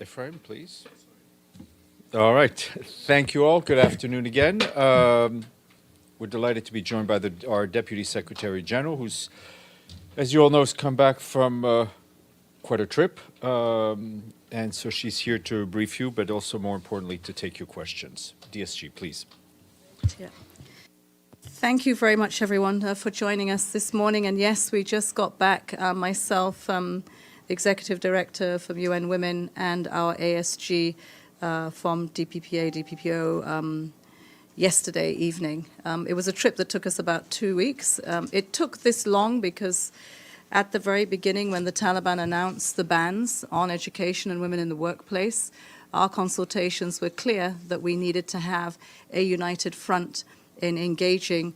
Ephraim, please. All right. Thank you all. Good afternoon again. We're delighted to be joined by our Deputy Secretary General, who's, as you all know, has come back from quite a trip. And so she's here to brief you, but also more importantly, to take your questions. DSG, please. Yeah. Thank you very much, everyone, for joining us this morning. And yes, we just got back, myself, the Executive Director from UN Women, and our ASG from DPPA, DPPO, yesterday evening. It was a trip that took us about 2 weeks. It took this long because at the very beginning, when the Taliban announced the bans on education and women in the workplace, our consultations were clear that we needed to have a united front in engaging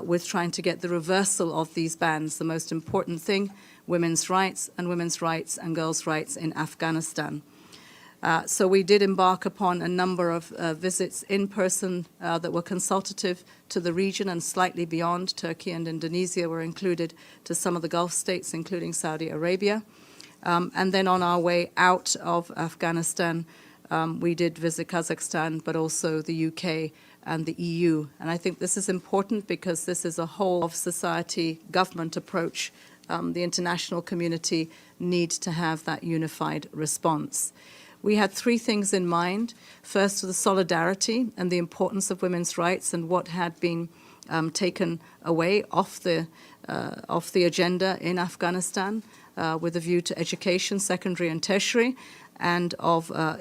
with trying to get the reversal of these bans. The most important thing, women's rights and girls' rights in Afghanistan. So we did embark upon a number of visits in person that were consultative to the region and slightly beyond. Turkey and Indonesia were included, to some of the Gulf states, including Saudi Arabia. And then on our way out of Afghanistan, we did visit Kazakhstan, but also the UK and the EU. And I think this is important because this is a whole of society government approach. The international community needs to have that unified response. We had three things in mind. First, the solidarity and the importance of women's rights and what had been taken away off the agenda in Afghanistan with a view to education, secondary and tertiary, and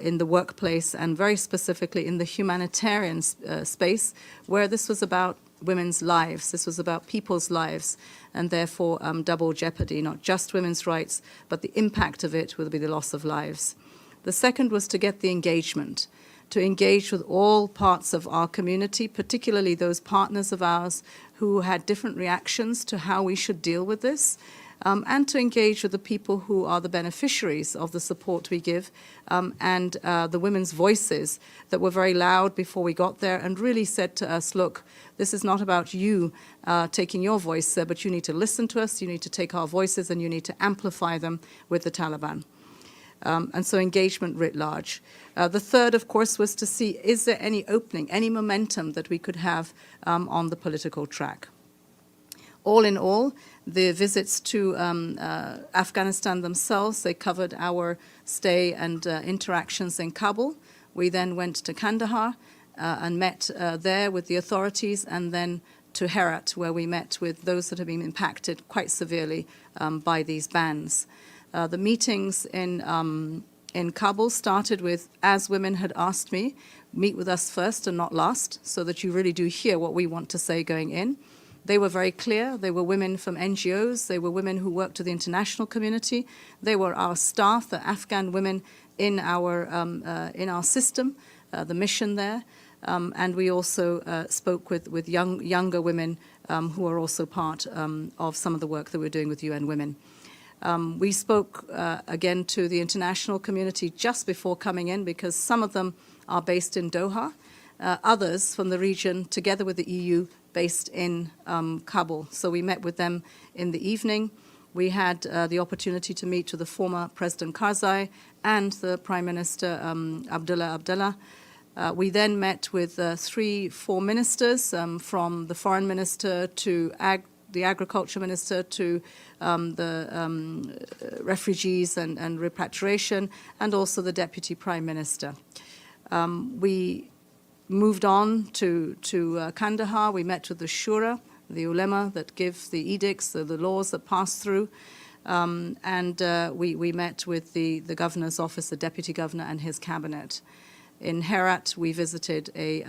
in the workplace, and very specifically in the humanitarian space, where this was about women's lives. This was about people's lives, and therefore double jeopardy, not just women's rights, but the impact of it will be the loss of lives. The second was to get the engagement, to engage with all parts of our community, particularly those partners of ours who had different reactions to how we should deal with this, and to engage with the people who are the beneficiaries of the support we give, and the women's voices that were very loud before we got there and really said to us, look, this is not about you taking your voice, but you need to listen to us, you need to take our voices, and you need to amplify them with the Taliban. And so engagement writ large. The third, of course, was to see, is there any opening, any momentum that we could have on the political track? All in all, the visits to Afghanistan themselves, they covered our stay and interactions in Kabul. We then went to Kandahar and met there with the authorities, and then to Herat, where we met with those that have been impacted quite severely by these bans. The meetings in Kabul started with, as women had asked me, meet with us first and not last, so that you really do hear what we want to say going in. They were very clear. They were women from NGOs. They were women who worked with the international community. They were our staff, the Afghan women in our system, the mission there. And we also spoke with younger women who are also part of some of the work that we're doing with UN Women. We spoke again to the international community just before coming in, because some of them are based in Doha, others from the region, together with the EU, based in Kabul. So we met with them in the evening. We had the opportunity to meet with the former President Karzai and the Prime Minister Abdullah. We then met with 3-4 ministers, from the foreign minister to the agriculture minister to the refugees and repatriation, and also the deputy prime minister. We moved on to Kandahar. We met with the Shura, the ulema that give the edicts, the laws that pass through, and we met with the governor's office, the deputy governor and his cabinet. In Herat, we visited a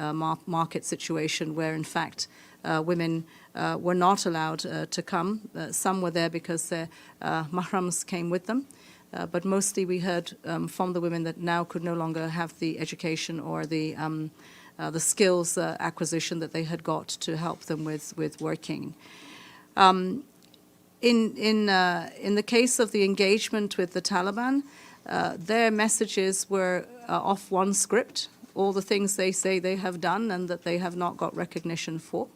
market situation where, in fact, women were not allowed to come. Some were there because their mahrams came with them. But mostly we heard from the women that now could no longer have the education or the skills acquisition that they had got to help them with working. In the case of the engagement with the Taliban, their messages were off one script, all the things they say they have done and that they have not got recognition for.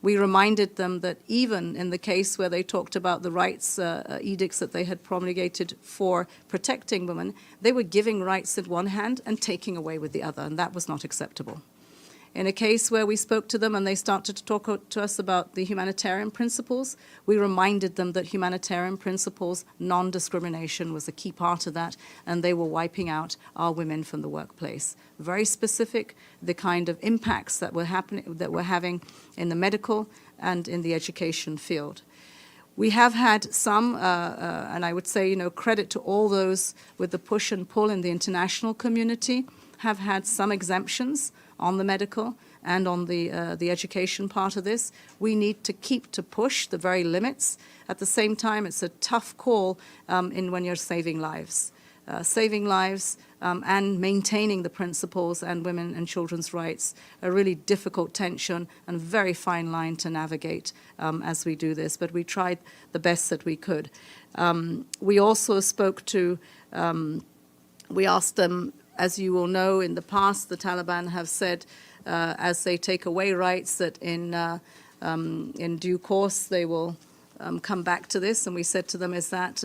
We reminded them that even in the case where they talked about the rights edicts that they had promulgated for protecting women, they were giving rights with one hand and taking away with the other, and that was not acceptable. In a case where we spoke to them and they started to talk to us about the humanitarian principles, we reminded them that humanitarian principles, non-discrimination was a key part of that, and they were wiping out our women from the workplace. Very specific, the kind of impacts that were having in the medical and in the education field. We have had some, and I would say, credit to all those with the push and pull in the international community, have had some exemptions on the medical and on the education part of this. We need to keep to push the very limits. At the same time, it's a tough call when you're saving lives. And maintaining the principles and women and children's rights, a really difficult tension and very fine line to navigate as we do this. But we tried the best that we could. We also spoke to, we asked them, as you will know, in the past, the Taliban have said, as they take away rights, that in due course they will come back to this. And we said to them, is that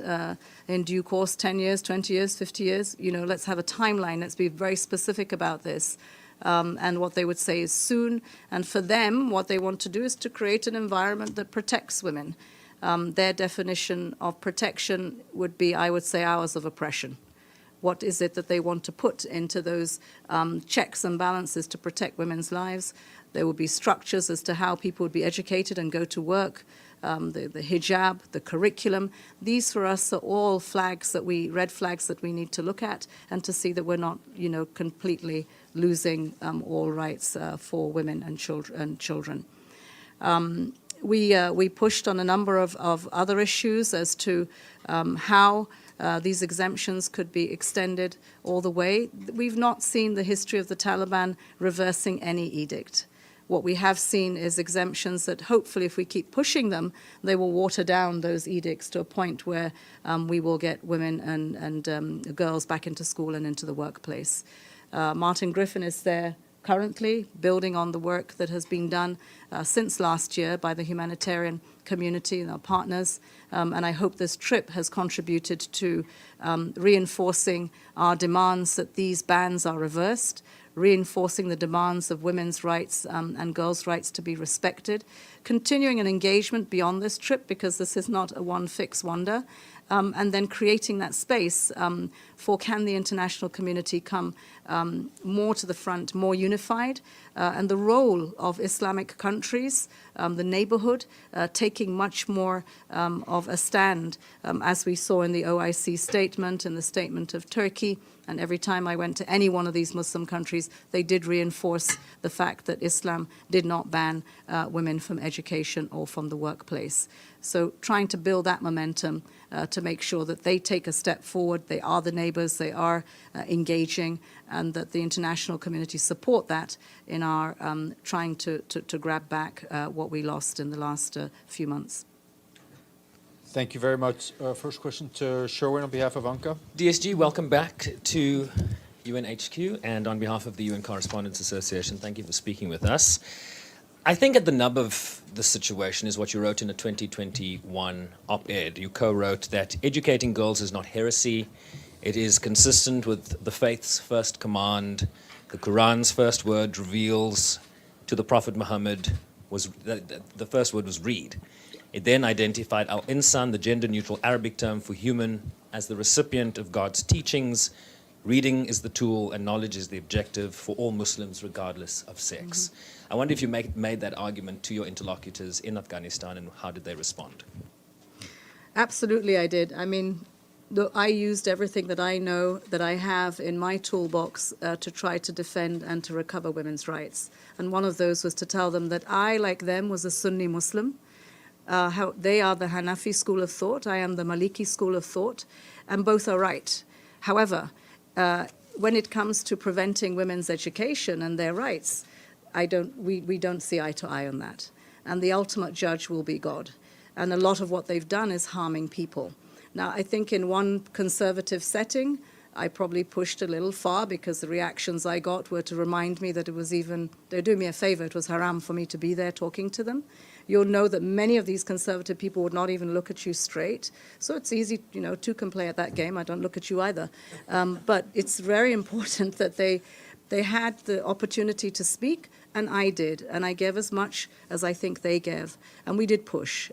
in due course 10 years, 20 years, 50 years? Let's have a timeline. Let's be very specific about this. And what they would say is soon. And for them, what they want to do is to create an environment that protects women. Their definition of protection would be, I would say, hours of oppression. What is it that they want to put into those checks and balances to protect women's lives? There will be structures as to how people would be educated and go to work, the hijab, the curriculum. These for us are all red flags that we need to look at and to see that we're not, completely losing all rights for women and children. We pushed on a number of other issues as to how these exemptions could be extended all the way. We've not seen the history of the Taliban reversing any edict. What we have seen is exemptions that hopefully, if we keep pushing them, they will water down those edicts to a point where we will get women and girls back into school and into the workplace. Martin Griffin is there currently, building on the work that has been done since last year by the humanitarian community and our partners. And I hope this trip has contributed to reinforcing our demands that these bans are reversed, reinforcing the demands of women's rights and girls' rights to be respected, continuing an engagement beyond this trip, because this is not a one-fix wonder, and then creating that space for can the international community come more to the front, more unified, and the role of Islamic countries, the neighborhood, taking much more of a stand, as we saw in the OIC statement and the statement of Turkey. And every time I went to any one of these Muslim countries, they did reinforce the fact that Islam did not ban women from education or from the workplace. So trying to build that momentum to make sure that they take a step forward, they are the neighbors, they are engaging, and that the international community support that in our trying to grab back what we lost in the last few months. Thank you very much. First question to Sherwin on behalf of UNCA. DSG, welcome back to UNHQ, and on behalf of the UN Correspondents Association, thank you for speaking with us. I think at the nub of the situation is what you wrote in a 2021 op-ed. You co-wrote that educating girls is not heresy. It is consistent with the faith's first command. The Quran's first word reveals to the Prophet Muhammad was the first word was read. It then identified al-insan, the gender-neutral Arabic term for human, as the recipient of God's teachings. Reading is the tool and knowledge is the objective for all Muslims, regardless of sex. I wonder if you made that argument to your interlocutors in Afghanistan, and how did they respond? Absolutely, I did. I mean, I used everything that I know, that I have in my toolbox to try to defend and to recover women's rights. And one of those was to tell them that I, like them, was a Sunni Muslim. How they are the Hanafi school of thought, I am the Maliki school of thought, and both are right. However, when it comes to preventing women's education and their rights, we don't see eye to eye on that. And the ultimate judge will be God. And a lot of what they've done is harming people. Now, I think in one conservative setting, I probably pushed a little far because the reactions I got were to remind me that it was even, they're doing me a favor, it was haram for me to be there talking to them. You'll know that many of these conservative people would not even look at you straight. So it's easy, two can play at that game. I don't look at you either. But it's very important that they had the opportunity to speak, and I did. And I gave as much as I think they gave. And we did push.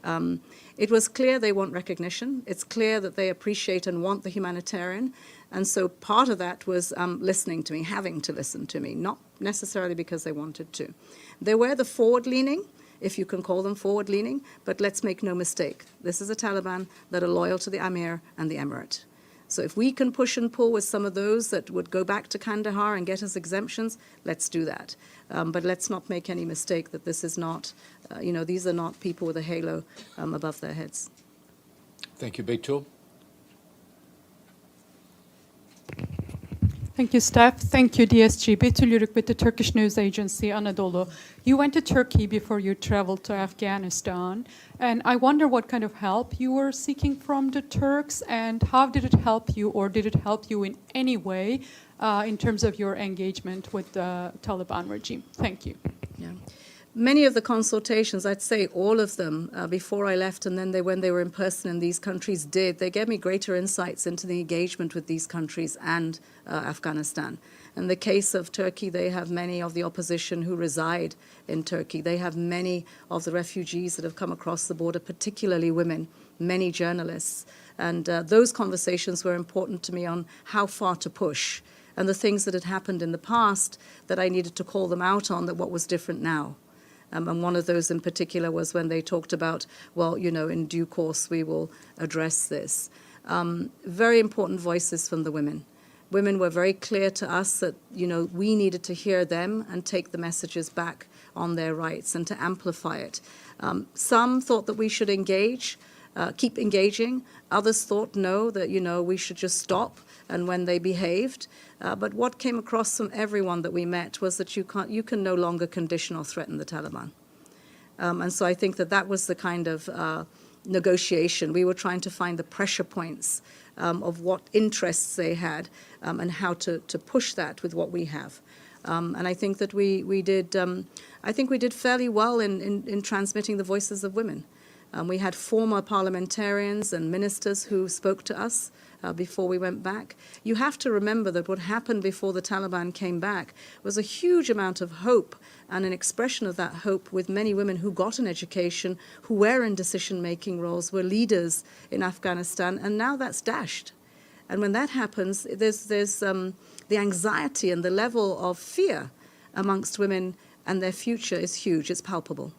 It was clear they want recognition. It's clear that they appreciate and want the humanitarian. And so part of that was listening to me, having to listen to me, not necessarily because they wanted to. They were the forward-leaning, if you can call them forward-leaning, but let's make no mistake. This is a Taliban that are loyal to the Amir and the Emirate. So if we can push and pull with some of those that would go back to Kandahar and get us exemptions, let's do that. But let's not make any mistake that this is not, these are not people with a halo above their heads. Thank you, Beitul. Thank you, Steph. Thank you, DSG. Betül Yürük with the Turkish news agency Anadolu. You went to Turkey before you traveled to Afghanistan, and I wonder what kind of help you were seeking from the Turks, and how did it help you, or did it help you in any way in terms of your engagement with the Taliban regime? Thank you. Yeah. Many of the consultations, I'd say all of them, before I left and then when they were in person in these countries they gave me greater insights into the engagement with these countries and Afghanistan. In the case of Turkey, they have many of the opposition who reside in Turkey. They have many of the refugees that have come across the border, particularly women, many journalists. And those conversations were important to me on how far to push and the things that had happened in the past that I needed to call them out on, that what was different now. And one of those in particular was when they talked about, well, in due course we will address this. Very important voices from the women. Women were very clear to us that, we needed to hear them and take the messages back on their rights and to amplify it. Some thought that we should engage, keep engaging. Others thought, no, that, we should just stop. And when they behaved. But what came across from everyone that we met was that you can no longer condition or threaten the Taliban. And so I think that was the kind of negotiation. We were trying to find the pressure points of what interests they had and how to push that with what we have. And I think that we did fairly well in transmitting the voices of women. We had former parliamentarians and ministers who spoke to us before we went back. You have to remember that what happened before the Taliban came back was a huge amount of hope and an expression of that hope with many women who got an education, who were in decision-making roles, were leaders in Afghanistan, and now that's dashed. And when that happens, there's the anxiety and the level of fear amongst women, and their future is huge. It's palpable.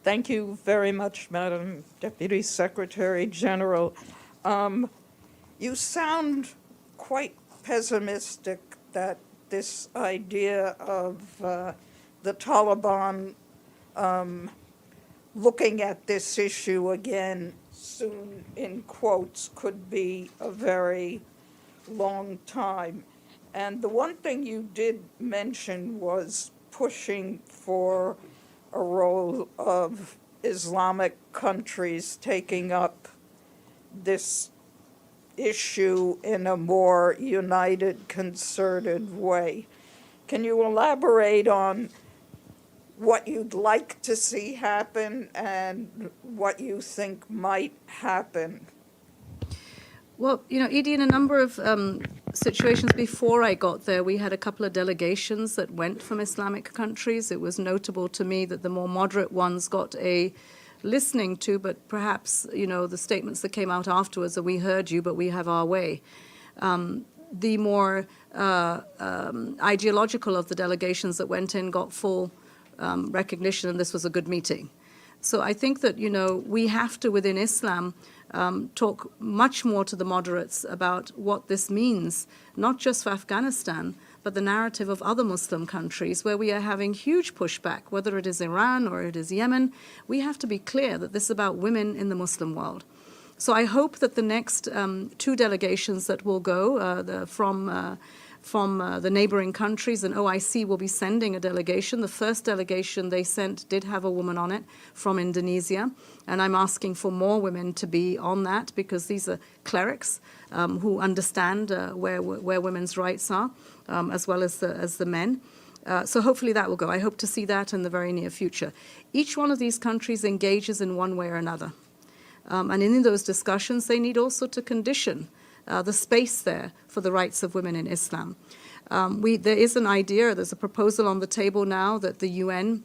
Thank you very much, Madam Deputy Secretary General. You sound quite pessimistic that this idea of the Taliban looking at this issue again soon, in quotes, could be a very long time. And the one thing you did mention was pushing for a role of Islamic countries taking up this issue in a more united, concerted way. Can you elaborate on what you'd like to see happen and what you think might happen? Well, Edie, in a number of situations before I got there, we had a couple of delegations that went from Islamic countries. It was notable to me that the more moderate ones got a listening to, but perhaps, the statements that came out afterwards that we heard you, but we have our way. The more ideological of the delegations that went in got full recognition, and this was a good meeting. So I think that, we have to, within Islam, talk much more to the moderates about what this means, not just for Afghanistan, but the narrative of other Muslim countries where we are having huge pushback, whether it is Iran or it is Yemen. We have to be clear that this is about women in the Muslim world. So I hope that the next two delegations that will go from from the neighboring countries, and OIC will be sending a delegation. The first delegation they sent did have a woman on it from Indonesia, and I'm asking for more women to be on that because these are clerics who understand where women's rights are, as well as the men. So hopefully that will go. I hope to see that in the very near future. Each one of these countries engages in one way or another. And in those discussions, they need also to condition the space there for the rights of women in Islam. There is an idea, there's a proposal on the table now that the UN,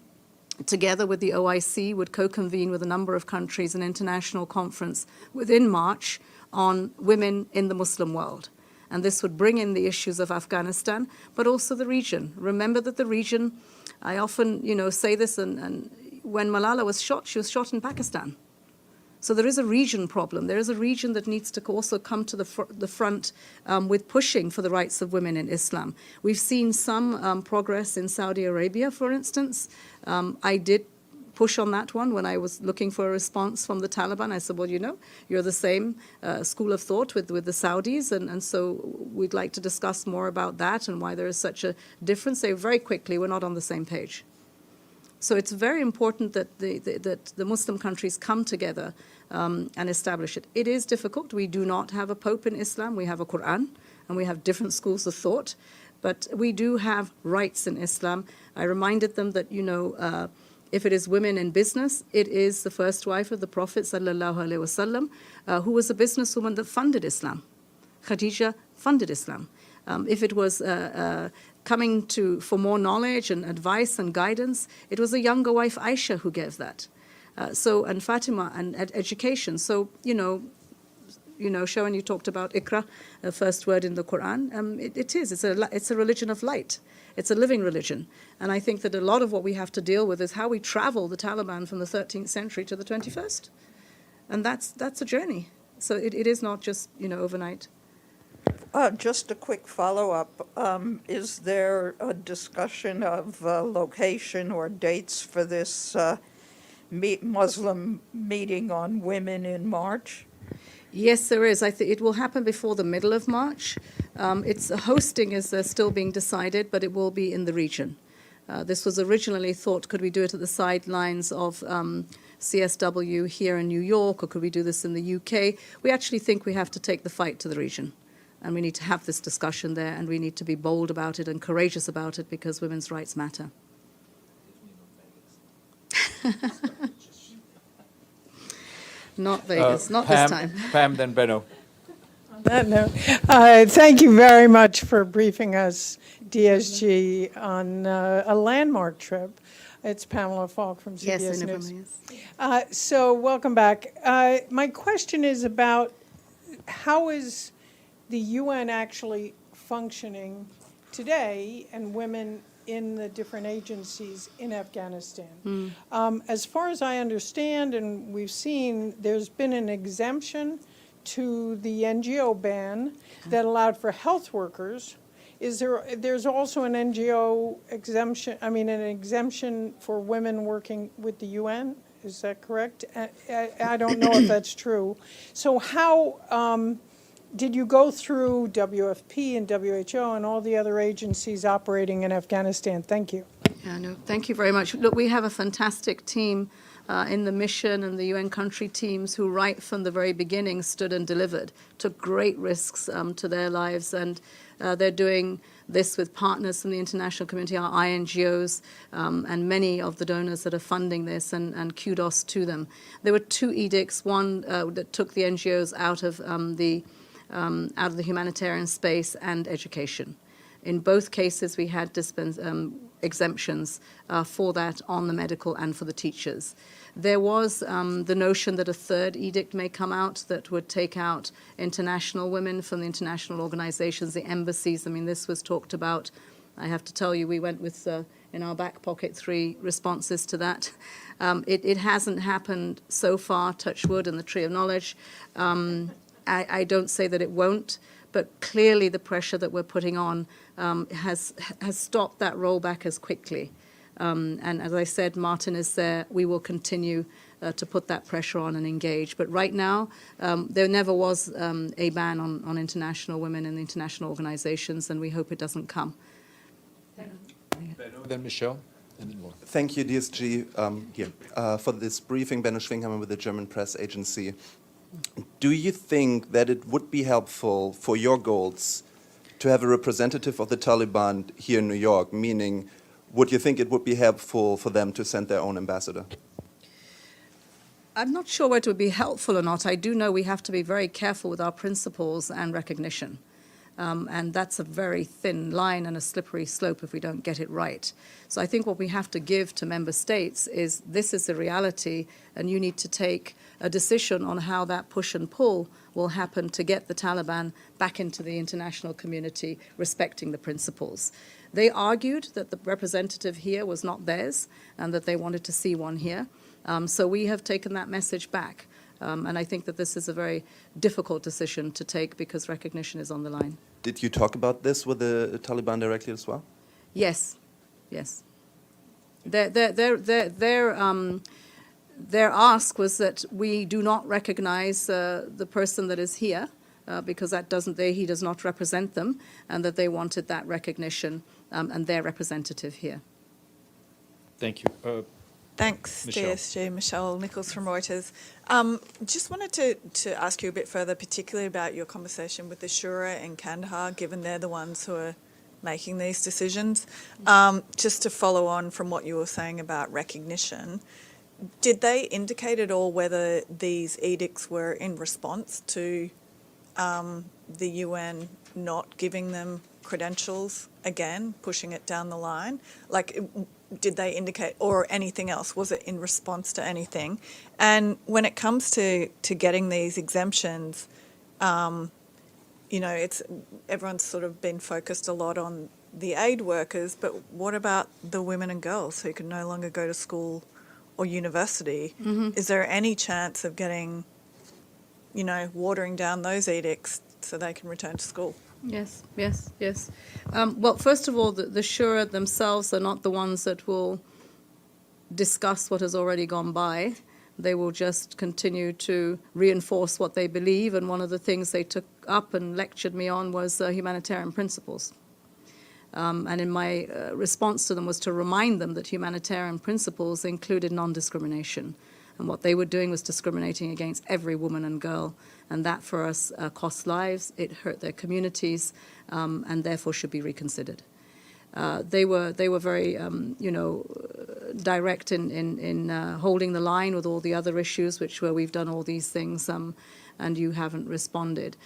together with the OIC, would co-convene with a number of countries an international conference within March on women in the Muslim world. And this would bring in the issues of Afghanistan, but also the region. Remember that the region, I often, say this, and when Malala was shot, she was shot in Pakistan. So there is a region problem. There is a region that needs to also come to the front with pushing for the rights of women in Islam. We've seen some progress in Saudi Arabia, for instance. I did push on that one when I was looking for a response from the Taliban. I said, well, you're the same school of thought with the Saudis, and so we'd like to discuss more about that and why there is such a difference. They very quickly were not on the same page. So it's very important that the Muslim countries come together and establish it. It is difficult. We do not have a pope in Islam. We have a Quran, and we have different schools of thought. But we do have rights in Islam. I reminded them that, if it is women in business, it is the first wife of the Prophet ﷺ, who was a businesswoman that funded Islam. Khadija funded Islam. If it was coming for more knowledge and advice and guidance, it was a younger wife, Aisha, who gave that. And Fatima and education. So, Sharon, you talked about Iqra, the first word in the Quran. It's a religion of light. It's a living religion. And I think that a lot of what we have to deal with is how we travel the Taliban from the 13th century to the 21st. And that's a journey. So it is not just, overnight. Just a quick follow-up. Is there a discussion of location or dates for this Muslim meeting on women in March? Yes, there is. I think it will happen before the middle of March. Its hosting is still being decided, but it will be in the region. This was originally thought, could we do it at the sidelines of CSW here in New York, or could we do this in the UK? We actually think we have to take the fight to the region. And we need to have this discussion there, and we need to be bold about it and courageous about it because women's rights matter. Not Vegas, not Pam, this time. Pam, then Benno. On that note, thank you very much for briefing us, DSG, on a landmark trip. It's Pamela Falk from CBS Yes, I know. News. Yes. So welcome back. My question is about how is the UN actually functioning today and women in the different agencies in Afghanistan. As far as I understand and we've seen, there's been an exemption to the NGO ban that allowed for health workers. There's also an NGO exemption, an exemption for women working with the UN? Is that correct? I don't know if that's true. So how did you go through WFP and WHO and all the other agencies operating in Afghanistan? Thank you. Yeah, no, thank you very much. Look, we have a fantastic team in the mission and the UN country teams who right from the very beginning stood and delivered, took great risks to their lives, and they're doing this with partners from the international community, our INGOs, and many of the donors that are funding this, and kudos to them. There were two edicts, one that took the NGOs out of the humanitarian space and education. In both cases, we had exemptions for that on the medical and for the teachers. There was the notion that a third edict may come out that would take out international women from the international organizations, the embassies. This was talked about. I have to tell you, we went with, in our back pocket, 3 responses to that. It hasn't happened so far, touch wood, in the Tree of Knowledge. I don't say that it won't, but clearly the pressure that we're putting on has stopped that rollback as quickly. And as I said, Martin is there. We will continue to put that pressure on and engage. But right now, there never was a ban on international women in the international organizations, and we hope it doesn't come. Then Michelle, and then Laura. Thank you, DSG, for this briefing. Benno Schwinghammer with the German press agency. Do you think that it would be helpful for your goals to have a representative of the Taliban here in New York? Meaning, would you think it would be helpful for them to send their own ambassador? I'm not sure whether it would be helpful or not. I do know we have to be very careful with our principles and recognition. And that's a very thin line and a slippery slope if we don't get it right. So I think what we have to give to member states is this is the reality, and you need to take a decision on how that push and pull will happen to get the Taliban back into the international community, respecting the principles. They argued that the representative here was not theirs and that they wanted to see one here. So we have taken that message back. And I think that this is a very difficult decision to take because recognition is on the line. Did you talk about this with the Taliban directly as well? Yes, yes. Their ask was that we do not recognize the person that is here because he does not represent them, and that they wanted that recognition and their representative here. Thank you. Thanks, Michelle. DSG. Michelle Nichols from Reuters. Just wanted to ask you a bit further, particularly about your conversation with the Shura in Kandahar, given they're the ones who are making these decisions. Just to follow on from what you were saying about recognition, did they indicate at all whether these edicts were in response to the UN not giving them credentials again, pushing it down the line? Did they indicate, or anything else? Was it in response to anything? And when it comes to getting these exemptions, everyone's sort of been focused a lot on the aid workers, but what about the women and girls who can no longer go to school or university? Mm-hmm. Is there any chance of getting, watering down those edicts so they can return to school? Yes. Well, first of all, the Shura themselves are not the ones that will discuss what has already gone by. They will just continue to reinforce what they believe, and one of the things they took up and lectured me on was humanitarian principles. And in my response to them was to remind them that humanitarian principles included non-discrimination. And what they were doing was discriminating against every woman and girl. And that for us cost lives, it hurt their communities, and therefore should be reconsidered. They were very, direct in holding the line with all the other issues, which were we've done all these things and you haven't responded.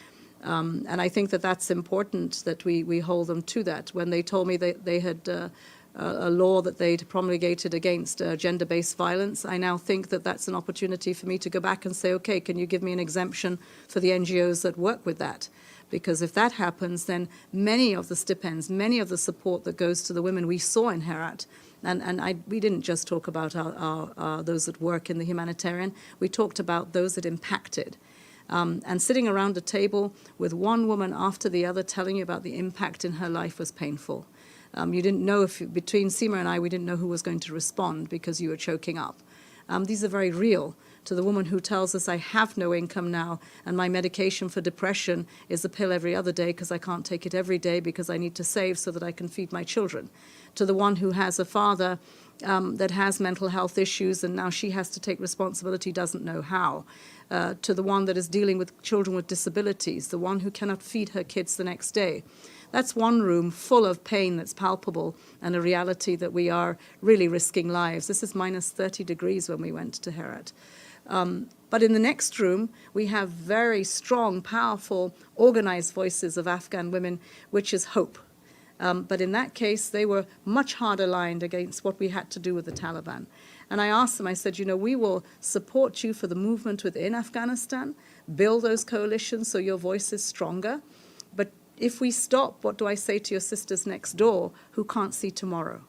And I think that that's important that we hold them to that. When they told me that they had a law that they'd promulgated against gender-based violence, I now think that that's an opportunity for me to go back and say, okay, can you give me an exemption for the NGOs that work with that? Because if that happens, then many of the stipends, many of the support that goes to the women we saw in Herat, we didn't just talk about those that work in the humanitarian, we talked about those that impacted. And sitting around a table with one woman after the other telling you about the impact in her life was painful. You didn't know between Seema and I, we didn't know who was going to respond because you were choking up. These are very real. To the woman who tells us, I have no income now, and my medication for depression is a pill every other day because I can't take it every day because I need to save so that I can feed my children. To the one who has a father that has mental health issues and now she has to take responsibility, doesn't know how. To the one that is dealing with children with disabilities, the one who cannot feed her kids the next day. That's one room full of pain that's palpable and a reality that we are really risking lives. This is minus 30 degrees when we went to Herat. But in the next room, we have very strong, powerful, organized voices of Afghan women, which is hope. But in that case, they were much harder lined against what we had to do with the Taliban. And I asked them, I said, we will support you for the movement within Afghanistan, build those coalitions so your voice is stronger. But if we stop, what do I say to your sisters next door who can't see tomorrow?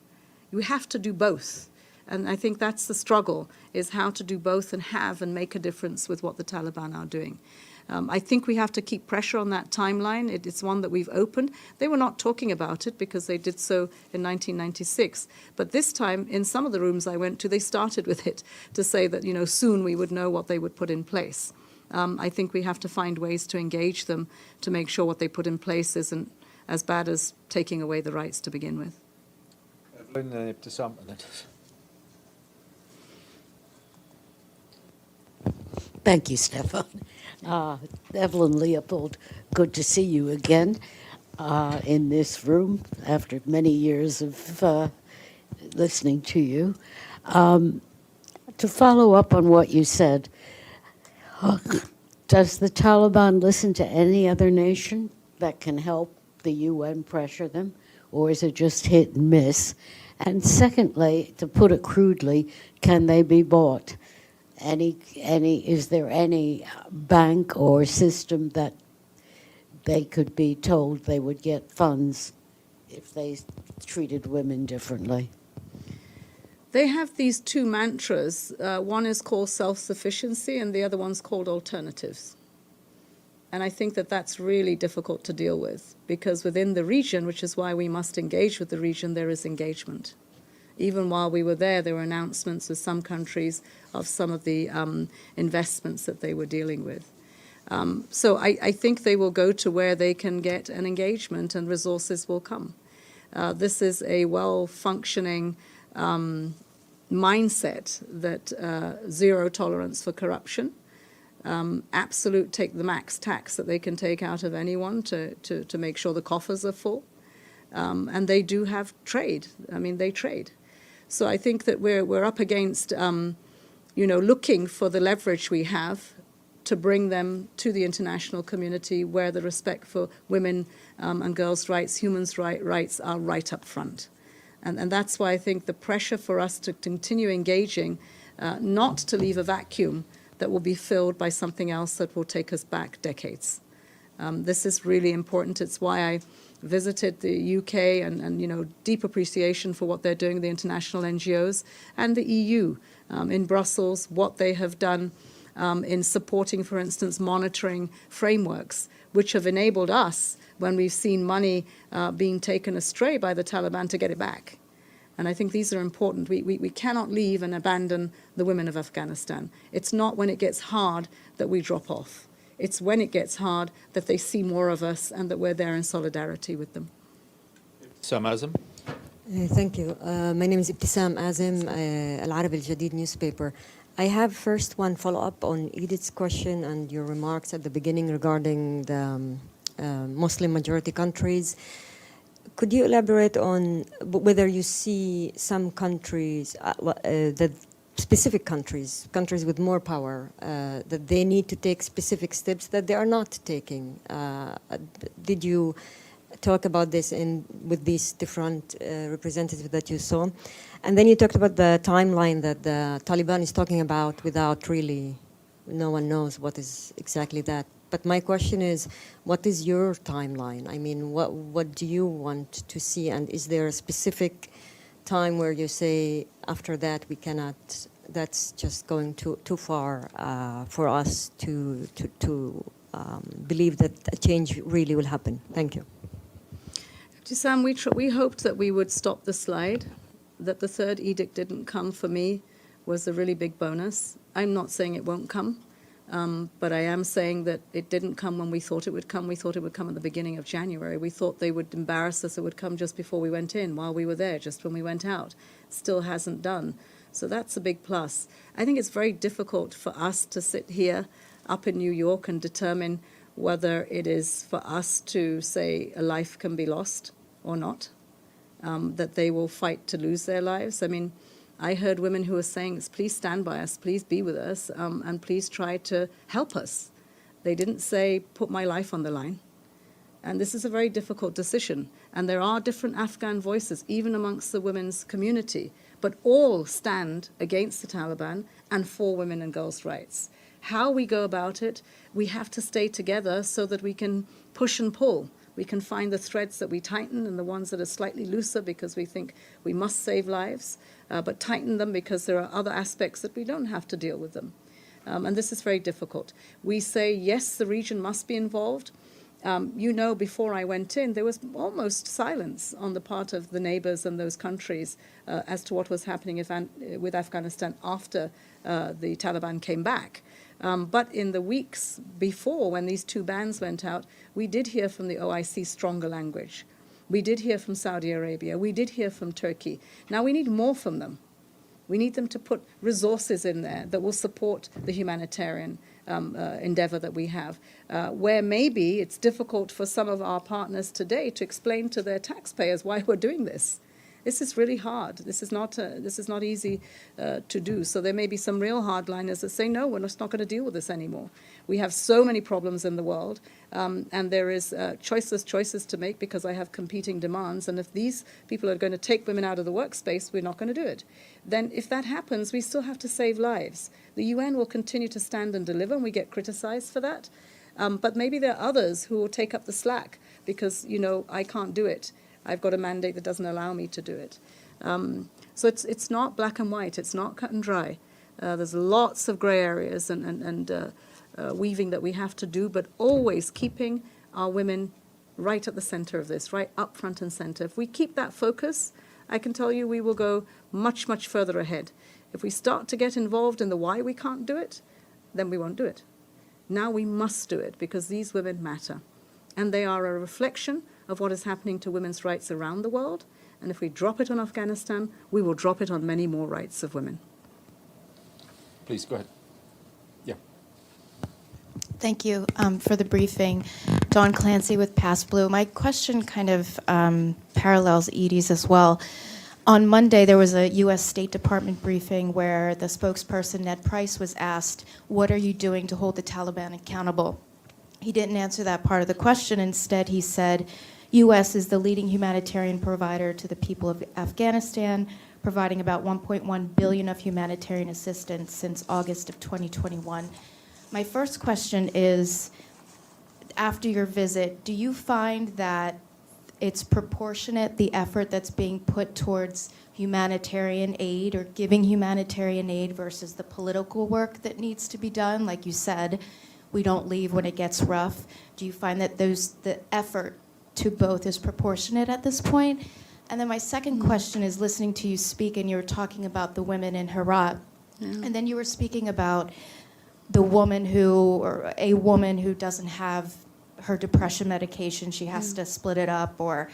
You have to do both. And I think that's the struggle, is how to do both and have and make a difference with what the Taliban are doing. I think we have to keep pressure on that timeline. It's one that we've opened. They were not talking about it because they did so in 1996. But this time, in some of the rooms I went to, they started with it to say that, soon we would know what they would put in place. I think we have to find ways to engage them to make sure what they put in place isn't as bad as taking away the rights to begin with. Evelyn, Ibtisam, and then- Thank you, Stefan. Evelyn Leopold, good to see you again in this room after many years of listening to you. To follow up on what you said, does the Taliban listen to any other nation that can help the UN pressure them, or is it just hit and miss? And secondly, to put it crudely, can they be bought? Is there any bank or system that they could be told they would get funds if they treated women differently? They have these two mantras. One is called self-sufficiency and the other one's called alternatives. And I think that that's really difficult to deal with, because within the region, which is why we must engage with the region, there is engagement. Even while we were there were announcements with some countries of some of the investments that they were dealing with. So I think they will go to where they can get an engagement and resources will come. This is a well-functioning mindset that zero tolerance for corruption, absolute take the max tax that they can take out of anyone to make sure the coffers are full. And they do have trade. I mean, they trade. So I think that we're up against, looking for the leverage we have to bring them to the international community where the respect for women and girls' rights, humans' rights are right up front. And that's why I think the pressure for us to continue engaging, not to leave a vacuum that will be filled by something else that will take us back decades. This is really important. It's why I visited the UK and deep appreciation for what they're doing, the international NGOs, and the EU in Brussels, what they have done in supporting, for instance, monitoring frameworks, which have enabled us, when we've seen money being taken astray by the Taliban, to get it back. And I think these are important. We cannot leave and abandon the women of Afghanistan. It's not when it gets hard that we drop off. It's when it gets hard that they see more of us and that we're there in solidarity with them. Ibtisam Azam. Thank you. My name is Ibtisam Azim, Al-Arabi Al-Jadid newspaper. I have first one follow-up on Edith's question and your remarks at the beginning regarding the Muslim majority countries. Could you elaborate on whether you see some countries, that specific countries with more power, that they need to take specific steps that they are not taking? Did you talk about this with these different representatives that you saw? And then you talked about the timeline that the Taliban is talking about without really, no one knows what is exactly that. But my question is, what is your timeline? I mean, what do you want to see? And is there a specific time where you say, after that, we cannot, that's just going too far for us to believe that a change really will happen? Thank you. Sam, we hoped that we would stop the slide, that the third edict didn't come for me was a really big bonus. I'm not saying it won't come. But I am saying that it didn't come when we thought it would come. We thought it would come at the beginning of January. We thought they would embarrass us. It would come just before we went in, while we were there, just when we went out. Still hasn't done. So that's a big plus. I think it's very difficult for us to sit here up in New York and determine whether it is for us to say a life can be lost or not, that they will fight to lose their lives. I mean, I heard women who were saying, please stand by us, please be with us, and please try to help us. They didn't say, put my life on the line. And this is a very difficult decision. And there are different Afghan voices, even amongst the women's community, but all stand against the Taliban and for women and girls' rights. How we go about it, we have to stay together so that we can push and pull. We can find the threads that we tighten and the ones that are slightly looser because we think we must save lives, but tighten them because there are other aspects that we don't have to deal with them. And this is very difficult. We say, yes, the region must be involved. Before I went in, there was almost silence on the part of the neighbors and those countries as to what was happening with Afghanistan after the Taliban came back. But in the weeks before, when these two bans went out, we did hear from the OIC stronger language. We did hear from Saudi Arabia. We did hear from Turkey. Now we need more from them. We need them to put resources in there that will support the humanitarian endeavor that we have, where maybe it's difficult for some of our partners today to explain to their taxpayers why we're doing this. This is really hard. This is not easy to do. So there may be some real hardliners that say, no, we're just not going to deal with this anymore. We have so many problems in the world, and there is choices to make because I have competing demands. And if these people are going to take women out of the workspace, we're not going to do it. Then if that happens, we still have to save lives. The UN will continue to stand and deliver, and we get criticized for that. But maybe there are others who will take up the slack because, I can't do it. I've got a mandate that doesn't allow me to do it. So it's not black and white. It's not cut and dry. There's lots of gray areas and weaving that we have to do, but always keeping our women right at the center of this, right up front and center. If we keep that focus, I can tell you we will go much, much further ahead. If we start to get involved in the why we can't do it, then we won't do it. Now we must do it because these women matter. And they are a reflection of what is happening to women's rights around the world. And if we drop it on Afghanistan, we will drop it on many more rights of women. Please, go ahead. Yeah. Thank you for the briefing. Dawn Clancy with Pass Blue. My question kind of parallels Edie's as well. On Monday, there was a U.S. State Department briefing where the spokesperson, Ned Price, was asked, what are you doing to hold the Taliban accountable? He didn't answer that part of the question. Instead, he said, U.S. is the leading humanitarian provider to the people of Afghanistan, providing about $1.1 billion of humanitarian assistance since August of 2021. My first question is, after your visit, do you find that it's proportionate, the effort that's being put towards humanitarian aid or giving humanitarian aid versus the political work that needs to be done? Like you said, we don't leave when it gets rough. Do you find that the effort to both is proportionate at this point? And then my second question is, listening to you speak, and you were talking about the women in Herat, and then you were speaking about the woman or a woman who doesn't have her depression medication, she has to split it up, or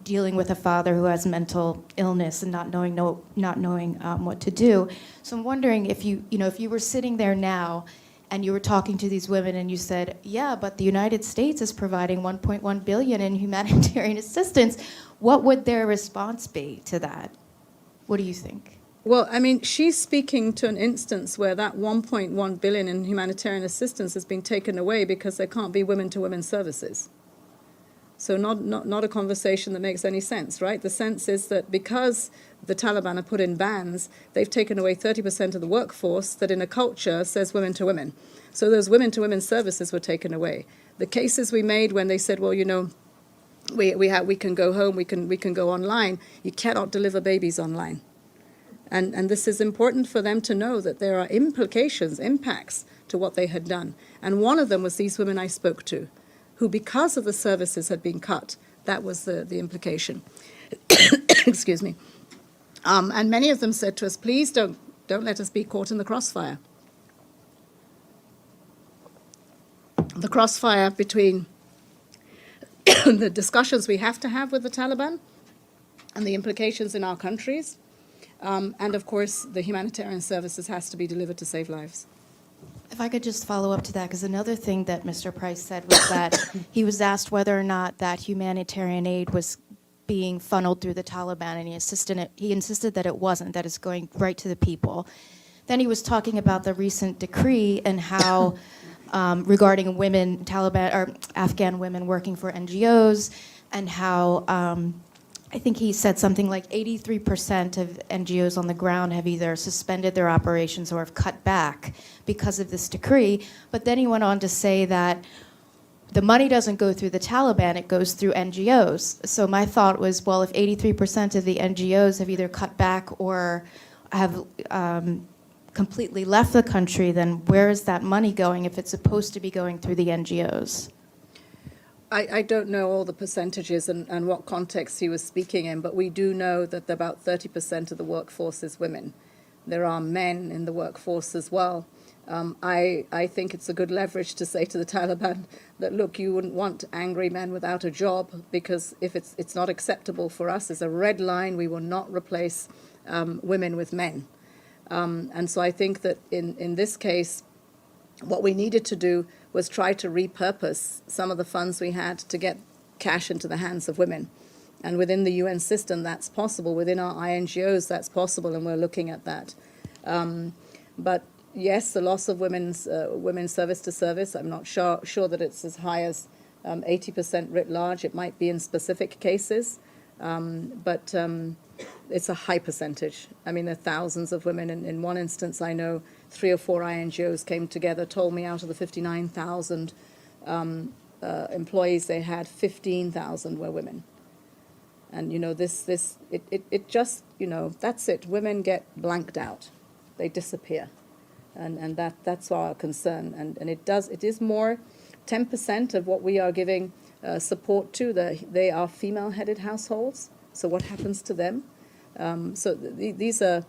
dealing with a father who has mental illness and not knowing what to do. So I'm wondering if you were sitting there now and you were talking to these women and you said, yeah, but the United States is providing $1.1 billion in humanitarian assistance, what would their response be to that? What do you think? Well, I mean, she's speaking to an instance where that $1.1 billion in humanitarian assistance has been taken away because there can't be women-to-women services. So not a conversation that makes any sense, right? The sense is that because the Taliban have put in bans, they've taken away 30% of the workforce that in a culture says women to women. So those women-to-women services were taken away. The cases we made when they said, well, we can go home, we can go online. You cannot deliver babies online. And this is important for them to know that there are impacts to what they had done. And one of them was these women I spoke to, who, because of the services had been cut, that was the implication. Excuse me. And many of them said to us, please don't let us be caught in the crossfire. The crossfire between the discussions we have to have with the Taliban and the implications in our countries. And of course, the humanitarian services has to be delivered to save lives. If I could just follow up to that, because another thing that Mr. Price said was that he was asked whether or not that humanitarian aid was being funneled through the Taliban, and he insisted that it wasn't, that it's going right to the people. Then he was talking about the recent decree and how, regarding women, Taliban or Afghan women working for NGOs, and how I think he said something like 83% of NGOs on the ground have either suspended their operations or have cut back because of this decree. But then he went on to say that the money doesn't go through the Taliban, it goes through NGOs. So my thought was, well, if 83% of the NGOs have either cut back or have completely left the country, then where is that money going if it's supposed to be going through the NGOs? I don't know all the percentages and what context he was speaking in, but we do know that about 30% of the workforce is women. There are men in the workforce as well. I think it's a good leverage to say to the Taliban that, look, you wouldn't want angry men without a job, because if it's not acceptable for us, it's a red line. We will not replace women with men. And so I think that in this case, what we needed to do was try to repurpose some of the funds we had to get cash into the hands of women. And within the UN system, that's possible. Within our INGOs, that's possible, and we're looking at that. But yes, the loss of women's service to service, I'm not sure that it's as high as 80% writ large. It might be in specific cases, but it's a high percentage. I mean, there are thousands of women. In one instance, I know 3 or 4 INGOs came together, told me out of the 59,000 employees they had, 15,000 were women. And, you know, it just, you know, that's it. Women get blanked out. They disappear. And that's our concern. And it is more 10% of what we are giving support to. They are female-headed households. So what happens to them? So these are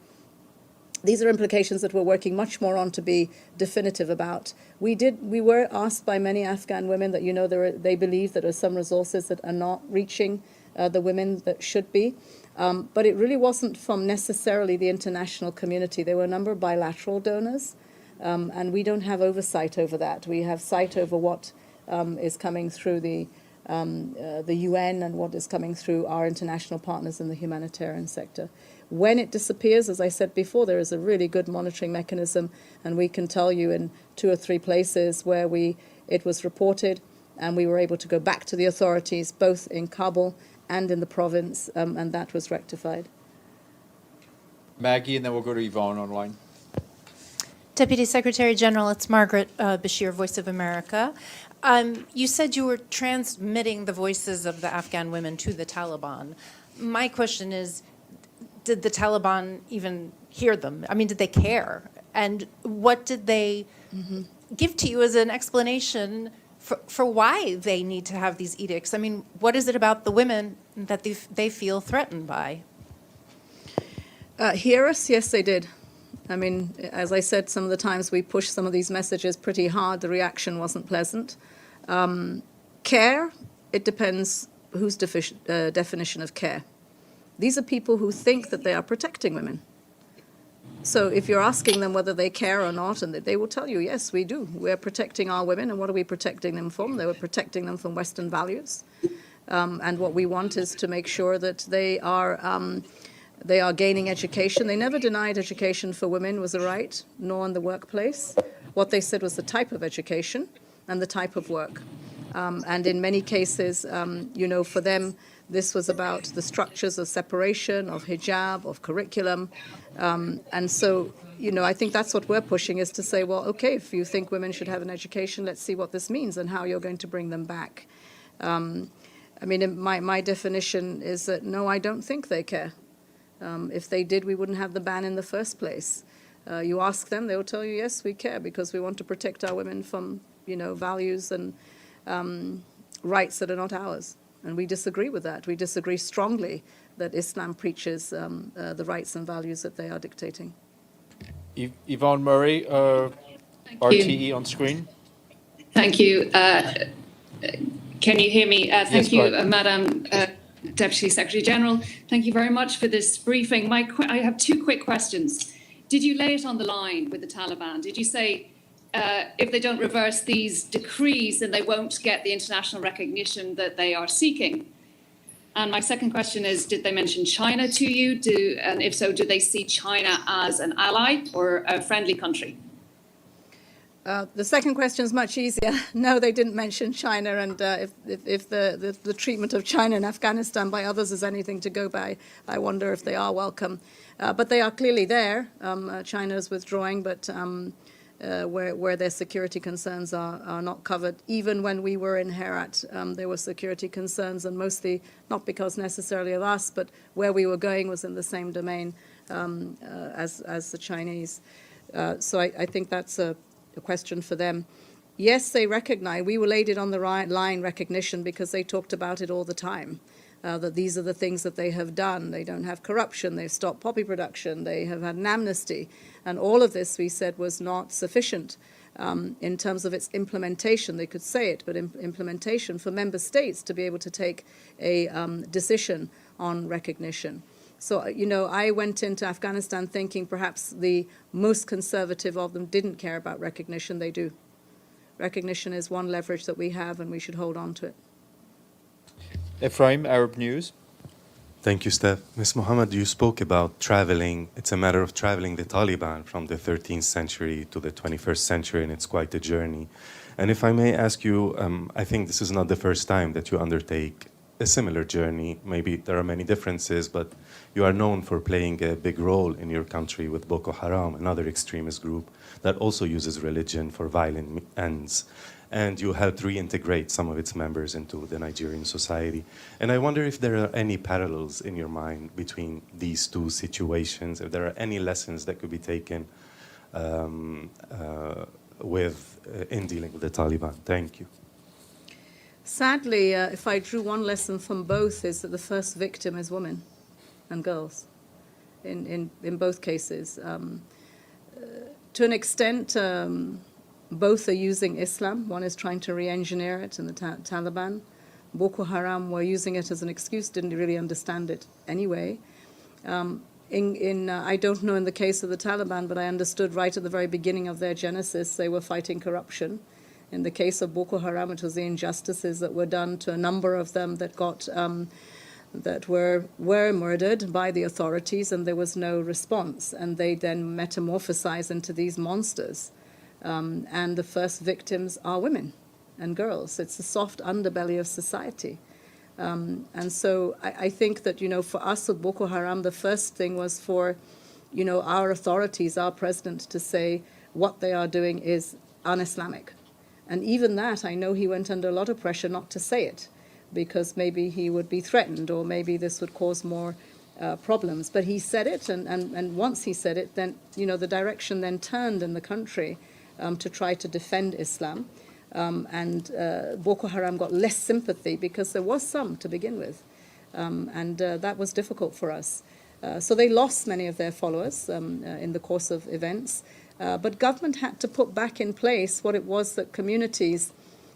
implications that we're working much more on to be definitive about. We were asked by many Afghan women that, you know, they believe that there are some resources that are not reaching the women that should be. But it really wasn't from necessarily the international community. There were a number of bilateral donors, and we don't have oversight over that. We have sight over what is coming through the UN and what is coming through our international partners in the humanitarian sector. When it disappears, as I said before, there is a really good monitoring mechanism, and we can tell you in 2 or 3 places where it was reported, and we were able to go back to the authorities, both in Kabul and in the province, and that was rectified. Maggie, and then we'll go to Yvonne online. Deputy Secretary General, it's Margaret Bashir, Voice of America. You said you were transmitting the voices of the Afghan women to the Taliban. My question is, did the Taliban even hear them? I mean, did they care? And what did they give to you as an explanation for why they need to have these edicts? I mean, what is it about the women that they feel threatened by? Hear us? Yes, they did. I mean, as I said, some of the times we pushed some of these messages pretty hard. The reaction wasn't pleasant. Care, it depends whose definition of care. These are people who think that they are protecting women. So if you're asking them whether they care or not, and they will tell you, yes, we do. We're protecting our women, and what are we protecting them from? They were protecting them from Western values. And what we want is to make sure that they are gaining education. They never denied education for women was a right, nor in the workplace. What they said was the type of education and the type of work. And in many cases, you know, for them, this was about the structures of separation, of hijab, of curriculum. And so, you know, I think that's what we're pushing, is to say, well, okay, if you think women should have an education, let's see what this means and how you're going to bring them back. I mean, my definition is that, no, I don't think they care. If they did, we wouldn't have the ban in the first place. You ask them, they will tell you, yes, we care because we want to protect our women from, you know, values and rights that are not ours. And we disagree with that. We disagree strongly that Islam preaches the rights and values that they are dictating. Yvonne Murray, RTE on screen. Thank you. Can you hear me? Thank you, Madam Deputy Secretary General. Thank you very much for this briefing. I have 2 quick questions. Did you lay it on the line with the Taliban? Did you say, if they don't reverse these decrees, then they won't get the international recognition that they are seeking? And my second question is, did they mention China to you? And if so, do they see China as an ally or a friendly country? The second question is much easier. No, they didn't mention China, and if the treatment of China in Afghanistan by others is anything to go by, I wonder if they are welcome. But they are clearly there. China is withdrawing, but where their security concerns are not covered. Even when we were in Herat, there were security concerns, and mostly not because necessarily of us, but where we were going was in the same domain as the Chinese. So I think that's a question for them. Yes, they recognize, we related on the right line recognition because they talked about it all the time. That these are the things that they have done. They don't have corruption, they've stopped poppy production, they have had an amnesty. And all of this, we said, was not sufficient in terms of its implementation. They could say it, but implementation for member states to be able to take a decision on recognition. So, I went into Afghanistan thinking perhaps the most conservative of them didn't care about recognition. They do. Recognition is one leverage that we have, and we should hold on to it. Ephraim, Arab News. Thank you, Steph. Ms. Mohammed, you spoke about traveling. It's a matter of traveling the Taliban from the 13th century to the 21st century, and it's quite a journey. And if I may ask you, I think this is not the first time that you undertake a similar journey. Maybe there are many differences, but you are known for playing a big role in your country with Boko Haram, another extremist group that also uses religion for violent ends. And you helped reintegrate some of its members into the Nigerian society. And I wonder if there are any parallels in your mind between these two situations, if there are any lessons that could be taken in dealing with the Taliban. Thank you. Sadly, if I drew one lesson from both, is that the first victim is women and girls in both cases. To an extent, both are using Islam. One is trying to re-engineer it in the Taliban. Boko Haram were using it as an excuse, didn't really understand it anyway. I don't know in the case of the Taliban, but I understood right at the very beginning of their genesis, they were fighting corruption. In the case of Boko Haram, it was the injustices that were done to a number of them that got that were murdered by the authorities, and there was no response. And they then metamorphosized into these monsters. And the first victims are women and girls. It's the soft underbelly of society. And so I think that, for us with Boko Haram, the first thing was for, our authorities, our president, to say what they are doing is un-Islamic. And even that, I know he went under a lot of pressure not to say it, because maybe he would be threatened or maybe this would cause more problems. But he said it, and once he said it, then, the direction then turned in the country to try to defend Islam. And Boko Haram got less sympathy because there was some to begin with. And that was difficult for us. So they lost many of their followers in the course of events. But government had to put back in place what it was that communities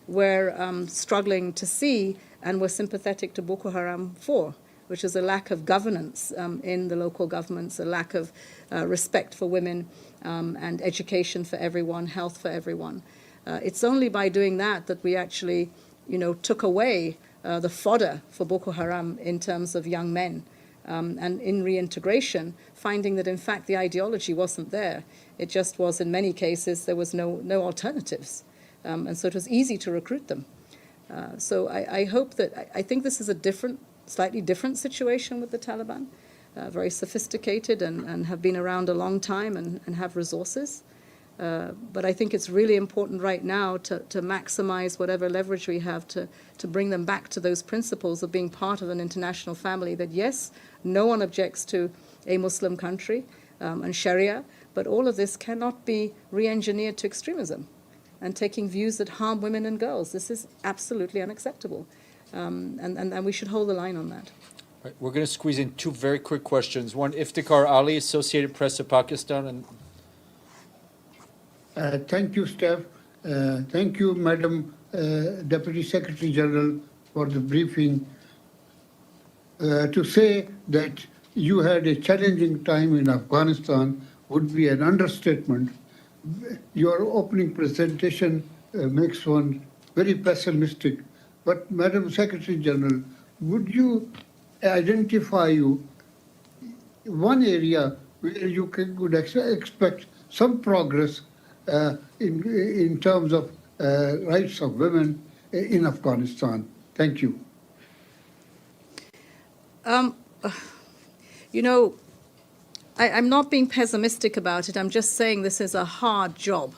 were struggling to see and were sympathetic to Boko Haram for, which is a lack of governance in the local governments, a lack of respect for women, and education for everyone, health for everyone. It's only by doing that that we actually, took away the fodder for Boko Haram in terms of young men. And in reintegration, finding that, in fact, the ideology wasn't there. It just was, in many cases, there was no alternatives. And so it was easy to recruit them. So I hope that, I think this is a slightly different situation with the Taliban, very sophisticated and have been around a long time and have resources. But I think it's really important right now to maximize whatever leverage we have to bring them back to those principles of being part of an international family, that yes, no one objects to a Muslim country and Sharia, but all of this cannot be re-engineered to extremism and taking views that harm women and girls. This is absolutely unacceptable. And we should hold the line on that. Right, we're going to squeeze in two very quick questions. One, Iftikhar Ali, Associated Press of Pakistan. And thank you, Steph. Thank you, Madam Deputy Secretary General, for the briefing. To say that you had a challenging time in Afghanistan would be an understatement. Your opening presentation makes one very pessimistic. But, Madam Secretary General, would you identify one area where you would expect some progress in terms of rights of women in Afghanistan? Thank you. I'm not being pessimistic about it. I'm just saying this is a hard job.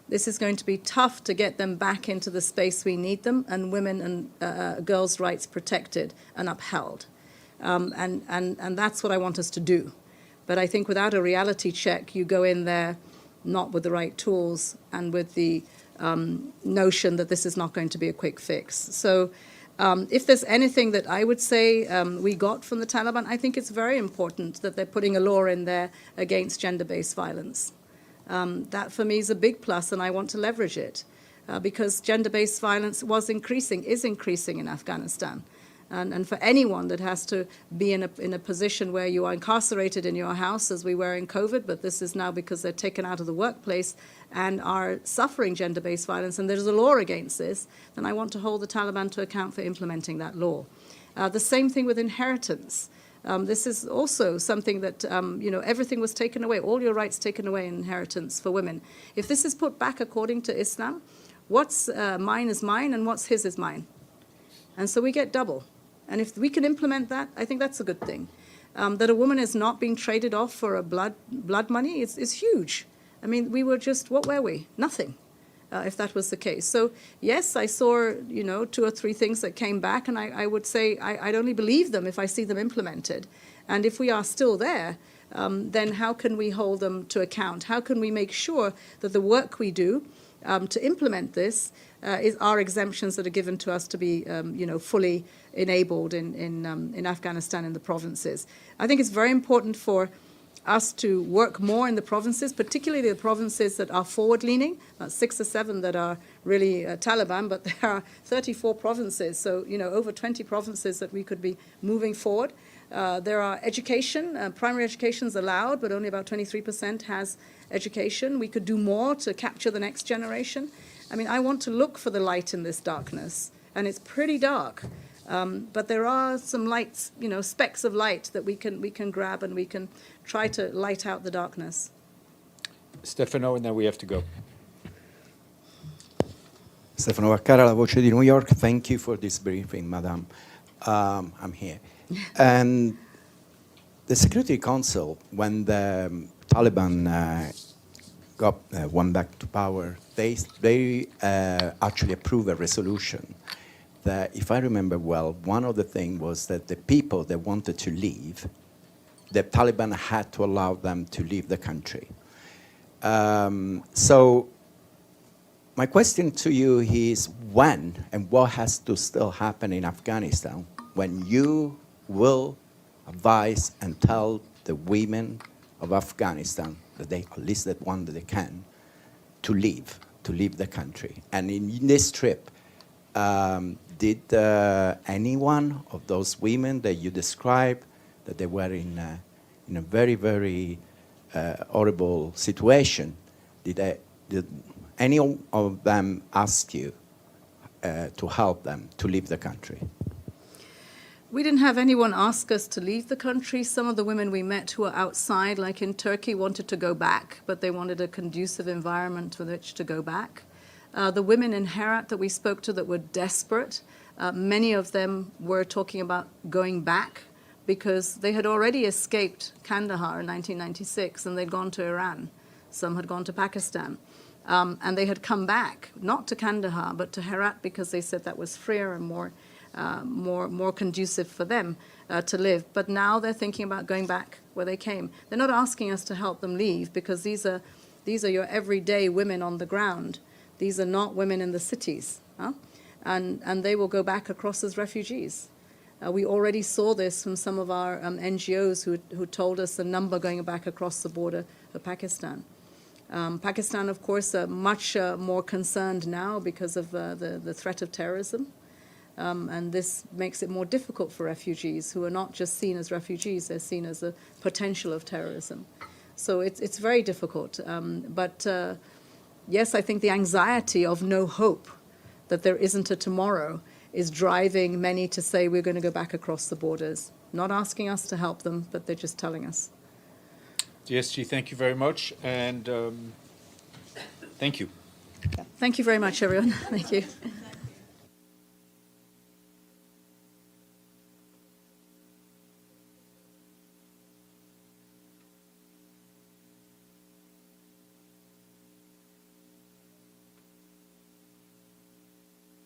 This is going to be tough to get them back into the space we need them, and women and girls' rights protected and upheld. And that's what I want us to do. But I think without a reality check, you go in there not with the right tools and with the notion that this is not going to be a quick fix. So if there's anything that I would say we got from the Taliban, I think it's very important that they're putting a law in there against gender-based violence. That for me is a big plus, and I want to leverage it because gender-based violence is increasing in Afghanistan. And for anyone that has to be in a position where you are incarcerated in your house, as we were in COVID, but this is now because they're taken out of the workplace and are suffering gender-based violence, and there's a law against this, then I want to hold the Taliban to account for implementing that law. The same thing with inheritance. This is also something that, everything was taken away, all your rights taken away in inheritance for women. If this is put back according to Islam, what's mine is mine and what's his is mine. And so we get double. And if we can implement that, I think that's a good thing. That a woman is not being traded off for a blood money is huge. I mean, we were just, what were we? Nothing, if that was the case. So, yes, I saw, 2 or 3 things that came back, and I would say I'd only believe them if I see them implemented. And if we are still there, then how can we hold them to account? How can we make sure that the work we do to implement this are exemptions that are given to us to be, fully enabled in Afghanistan in the provinces. I think it's very important for us to work more in the provinces, particularly the provinces that are forward-leaning, 6 or 7 that are really Taliban, but there are 34 provinces, so, over 20 provinces that we could be moving forward. There are education, primary education is allowed, but only about 23% has education. We could do more to capture the next generation. I mean, I want to look for the light in this darkness, and it's pretty dark. But there are some lights, specks of light that we can grab, and we can try to light out the darkness. Stefano, and then we have to go. Stefano Vaccara, La Voce di New York. Thank you for this briefing, Madam. I'm here. And the Security Council, when the Taliban went back to power, they actually approved a resolution that, if I remember well, one of the things was that the people that wanted to leave, the Taliban had to allow them to leave the country. So my question to you is when and what has to still happen in Afghanistan when you will advise and tell the women of Afghanistan that they, at least that one that they can, to leave the country. And in this trip, did any one of those women that you described, that they were in a very, very horrible situation, did any of them ask you to help them to leave the country? We didn't have anyone ask us to leave the country. Some of the women we met who were outside, like in Turkey, wanted to go back, but they wanted a conducive environment with which to go back. The women in Herat that we spoke to that were desperate, many of them were talking about going back because they had already escaped Kandahar in 1996 and they'd gone to Iran. Some had gone to Pakistan. And they had come back, not to Kandahar, but to Herat because they said that was freer and more conducive for them to live. But now they're thinking about going back where they came. They're not asking us to help them leave because these are your everyday women on the ground. These are not women in the cities. And they will go back across as refugees. We already saw this from some of our NGOs who told us the number going back across the border of Pakistan. Pakistan, of course, are much more concerned now because of the threat of terrorism. And this makes it more difficult for refugees who are not just seen as refugees, they're seen as a potential of terrorism. So it's very difficult. But yes, I think the anxiety of no hope, that there isn't a tomorrow, is driving many to say we're going to go back across the borders. Not asking us to help them, but they're just telling us. DSG, thank you very much. And thank you. Thank you very much, everyone. Thank you.